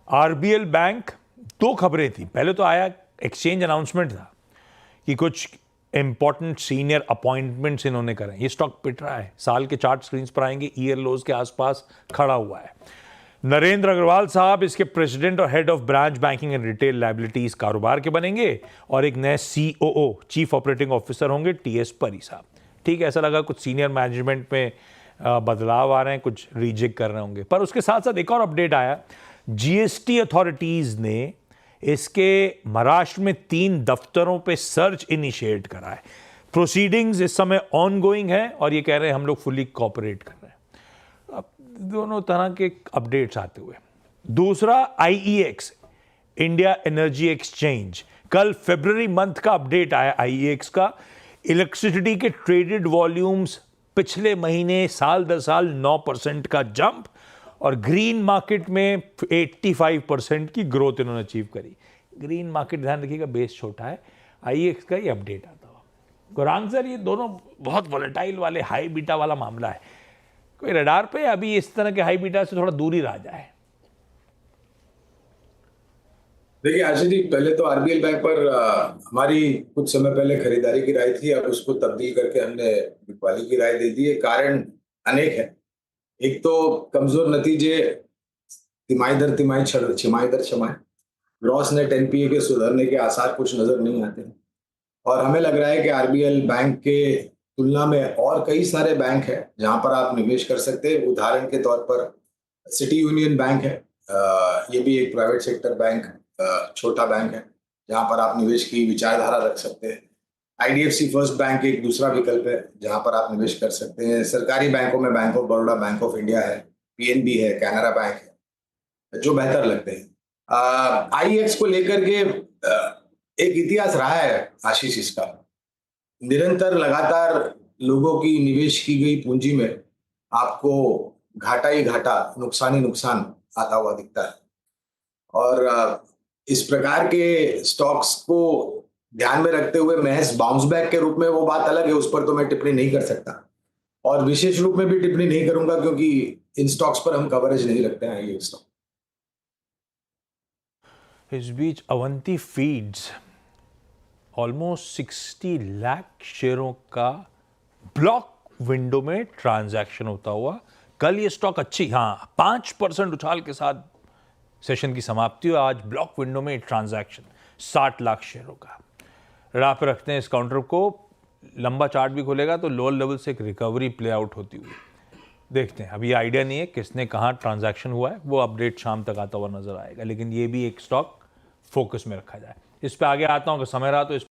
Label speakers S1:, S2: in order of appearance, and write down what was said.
S1: RBL bank, दो खबरें थी। पहले तो आया एक्सचेंज अनाउंसमेंट था कि कुछ इंपॉर्टेंट सीनियर अपॉइंटमेंट्स इन्होंने करे। ये स्टॉक पिट रहा है, साल के चार्ट स्क्रीन पर आएंगे, ईयर लोज के आसपास खड़ा हुआ है। नरेंद्र अग्रवाल साहब इसके प्रेसिडेंट और head of branch banking and retail liabilities कारोबार के बनेंगे, और एक नए सीओओ चीफ ऑपरेटिंग ऑफिसर होंगे टीएस परी साहब। ठीक है, ऐसा लगा कुछ सीनियर मैनेजमेंट में बदलाव आ रहे हैं, कुछ रीजेक्ट कर रहे होंगे। पर उसके साथ साथ एक और अपडेट आया, जीएसटी अथॉरिटीज ने इसके महाराष्ट्र में 3 दफ्तरों पे सर्च इनिशिएट करा है। प्रोसीडिंग्स इस समय ऑनगोइंग है और ये कह रहे हैं हम लोग फुली कोऑपरेट कर रहे हैं। अब दोनों तरह के अपडेट्स आते हुए, दूसरा आईईएक्स, इंडिया एनर्जी एक्सचेंज, कल फरवरी मंथ का अपडेट आया आईईएक्स का। इलेक्ट्रिसिटी के ट्रेडेड वॉल्यूम्स पिछले महीने साल दर साल 9% का जंप, और ग्रीन मार्केट में 85% की ग्रोथ इन्होंने अचीव करी। ग्रीन मार्केट ध्यान रखिएगा, बेस छोटा है। आईएक्स का ये अपडेट आता हुआ। गौरांग सर, ये दोनों बहुत वोलेटाइल वाले हाई बीटा वाला मामला है, कोई रडार पे अभी इस तरह के हाई बीटा से थोड़ा दूर ही रह जाए?
S2: देखिए आशीष जी, पहले तो आरबीएल बैंक पर हमारी कुछ समय पहले खरीदारी की राय थी, अब उसको तब्दील करके हमने बिकवाली की राय दे दी है। कारण अनेक है। एक तो कमजोर नतीजे तिमाही दर तिमाही, छिमाही दर छमाही, ग्रॉस नेट एनपीए के सुधरने के आसार कुछ नजर नहीं आते हैं। और हमें लग रहा है कि आरबीएल बैंक के तुलना में और कई सारे बैंक हैं जहां पर आप निवेश कर सकते हैं। उदाहरण के तौर पर सिटी यूनियन बैंक है, ये भी एक प्राइवेट सेक्टर बैंक, छोटा बैंक है जहां पर आप निवेश की विचारधारा रख सकते हैं। आईडीएफसी फर्स्ट बैंक एक दूसरा विकल्प है जहां पर आप निवेश कर सकते हैं। सरकारी बैंकों में bank of Baroda, bank of India है, पीएनबी है, कैनरा बैंक है, जो बेहतर लगते हैं। आईएक्स को लेकर के एक इतिहास रहा है आशीष इसका। निरंतर लगातार लोगों की निवेश की गई पूंजी में आपको घाटा ही घाटा, नुकसान ही नुकसान आता हुआ दिखता है। और इस प्रकार के स्टॉक्स को ध्यान में रखते हुए महज बाउंस बैक के रूप में वो बात अलग है, उस पर तो मैं टिप्पणी नहीं कर सकता, और विशेष रूप में भी टिप्पणी नहीं करूंगा क्योंकि इन स्टॉक्स पर हम कवरेज नहीं रखते हैं। ये स्टॉक
S1: इस बीच अवंती फीड्स ऑलमोस्ट 60 लाख शेयरों का ब्लॉक विंडो में ट्रांजैक्शन होता हुआ। कल ये स्टॉक अच्छी 5% उछाल के साथ सेशन की समाप्ति हुई। आज ब्लॉक विंडो में ट्रांजैक्शन 60 लाख शेयरों का। राह पे रखते हैं इस काउंटर को, लंबा चार्ट भी खोलेगा तो लोअर लेवल से एक रिकवरी प्ले आउट होती हुई देखते हैं। अभी आइडिया नहीं है किसने कहाँ ट्रांजैक्शन हुआ है, वो अपडेट शाम तक आता हुआ नजर आएगा, लेकिन ये भी एक स्टॉक फोकस में रखा जाए। इस पे आगे आता हूँ, अगर समय रहा तो इस